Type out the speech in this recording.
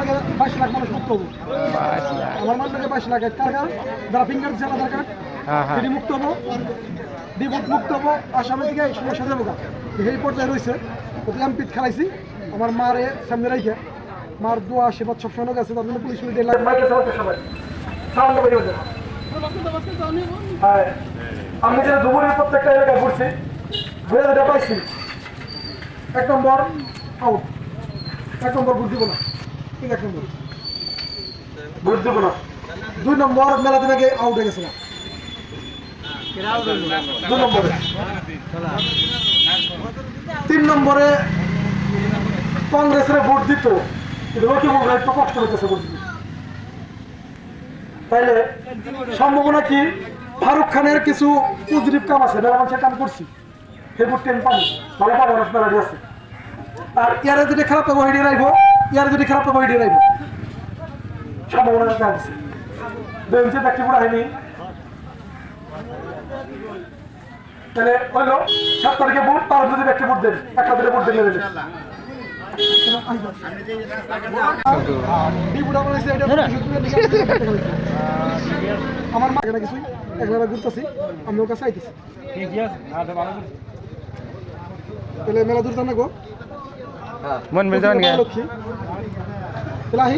থেকে 22 লাখ মানুষ মুক্ত হবো। আমার মন থেকে 22 লাখ কার যারা ফিঙ্গার দিচ্ছে আধার কার্ড সেটি মুক্ত হবো, ডিভোট মুক্ত হবো, আসামে থেকে এই সমস্যা দেবো না। এই পর্যায়ে রয়েছে ওটি আমি পিঠ খেলাইছি আমার মারে সামনে রেখে, মার দোয়া আশীর্বাদ সবসময় গেছে, তার জন্য পুলিশ মিলিয়ে সবাই আমি যে দুপুরের প্রত্যেকটা এলাকায় ঘুরছি, ঘুরে যেটা পাইছি 1 নম্বর আউট, 1 নম্বর ভোট দিব না, ঠিক 1 নম্বর ভোট দিব না। 2 নম্বর মেলা দিন আগে আউট হয়ে গেছে না, 2 নম্বরে। 3 নম্বরে কংগ্রেসের ভোট দিত, কিন্তু কি বলবো একটু কষ্ট হইতেছে ভোট দিতে। তাইলে সম্ভাবনা কি ফারুক খানের কিছু পজিটিভ কাম আছে, মেলা মানুষের কাম করছি, সেই ভোটটি আমি পাবো, ভালো পাবো, মানুষ মেলাটি আছে। আর ইয়ারে যদি খারাপ পাবো হেঁটে রাখব, ইয়ারে যদি খারাপ পাবো হেঁটে রাখব, সম্ভাবনা আছে। দেখছি ব্যক্তি পুরা হয়নি, তাহলে হইলো 7 তারিখে ভোট, তার যদি ব্যক্তি ভোট দেন, একটা দিলে ভোট দিয়ে দেবেন। আমার মা এটা কিছুই একবার ঘুরতেছি, আমি ওর কাছে আইতেছি, তাহলে মেলা দূর জানা গো মন লক্ষ্মী তাহলে আহি